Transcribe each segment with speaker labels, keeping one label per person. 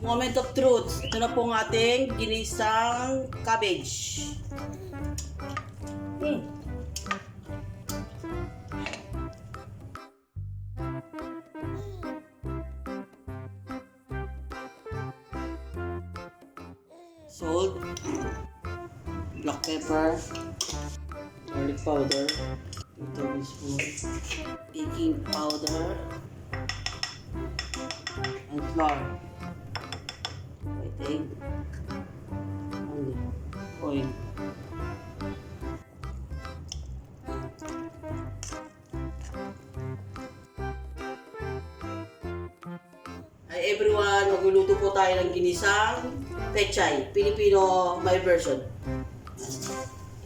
Speaker 1: Moment of truth. Ito na po ang ating ginisang cabbage. Salt, black pepper, garlic powder, 2 tablespoons, baking powder, and flour. White egg, and oil. Hi everyone, magluluto po tayo ng ginisang pechay, Pilipino my version.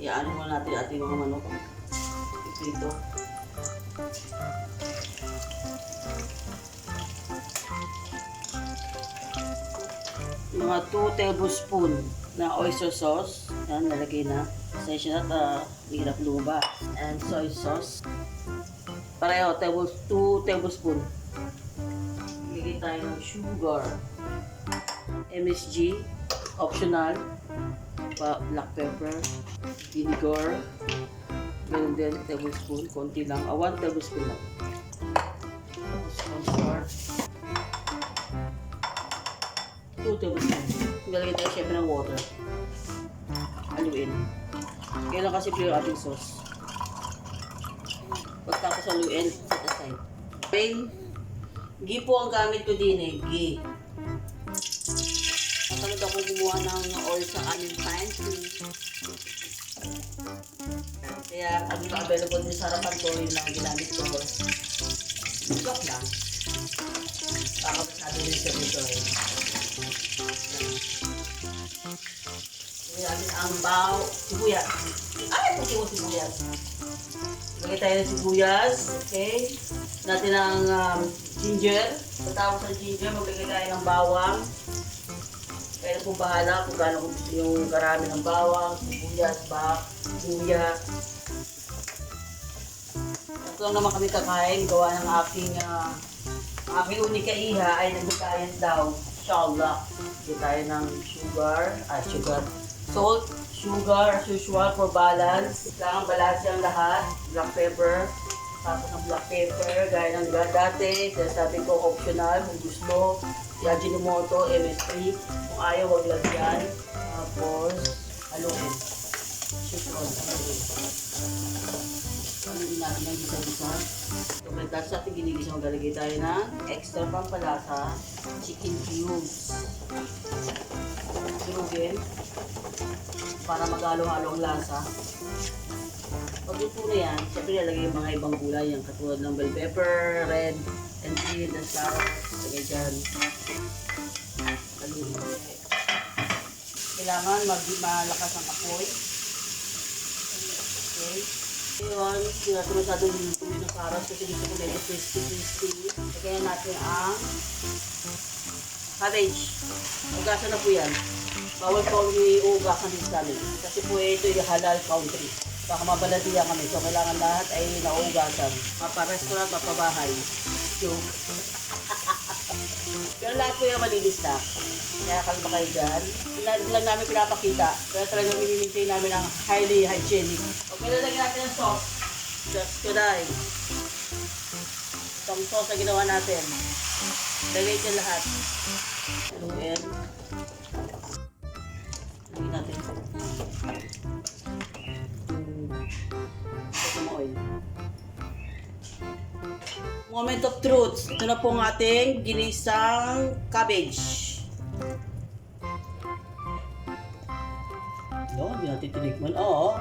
Speaker 1: Iano muna natin ating mga manok. Ito. Mga 2 tablespoon na oyster sauce. Yan, nalagay na. Pasensya na, hirap luba. And soy sauce. Pareho, 2 tablespoon. Lagay tayo ng sugar. MSG, optional. Black pepper, vinegar. Ganun din, tablespoon. Konti lang. 1 tablespoon lang. Tapos cornstarch. 2 tablespoon. Galagay tayo syempre ng water. Haluin. Kailan kasi pure ating sauce. Pagkatapos haluin, set aside. Plain. Ghee po ang gamit ko din eh. Ghee. Natalod ako gumawa ng oil sa aming pantry. Kaya kung available din sa harapan ko, yun lang ginamit ko. Joke lang. Pakapasado din siya dito eh. Lagyan natin ang sibuyas. Ay, pati mo sibuyas. Lagyan tayo ng sibuyas. Okay. Natin ang ginger. Pagkatapos ng ginger, maglagay tayo ng bawang. Kaya po bahala kung gaano gusto yung karami ng bawang, sibuyas, luya. Ito lang naman kami kakain. Gawa ng aking unika iha ay nag-diet daw. Inshallah. Lagyan tayo ng salt, sugar, as usual for balance. Kailangan balanse ang lahat. Black pepper. Tapos ng black pepper, gaya ng dati. Sabi ko optional kung gusto. Ajinomoto, MSG. Kung ayaw, wag lagyan. Tapos, haluin. Sitron, haluin. Haluin natin ang gisa-gisa. Pagkatapos sa ating ginigisa, maglalagay tayo ng extra pampalasa, chicken cubes. Durugin para maghalo-halo ang lasa. Pag ito na yan, siyempre nalagay yung mga ibang gulay, yung katulad ng bell pepper, red, and green, and carrots. Lagay dyan. Haluin. Kailangan malakas ang apoy. Okay. Ngayon, sinasamasyado yung tumi ng carrots kasi gusto ko medyo crispy. Lagyan natin ang cabbage. Ugasan na po yan. Bawal po ang iugasan din sa amin. Kasi po ito yung halal country. Baka mabaladiya kami. So, kailangan lahat ay nauugasan. Mapa-restaurant, mapabahay. Joke. Pero lahat po yung malinis na. Kaya kalma kayo dyan. Hindi lang namin pinapakita. Kaya talagang minimintay namin ang highly hygienic. Okay, lalagyan natin ang sauce. Just today. Itong sauce na ginawa natin. Lagay ito lahat. Haluin. Lagyan natin. Oil. Moment of truth. Ito na po ang ating ginisang cabbage. Hindi natin tinikman. Oo.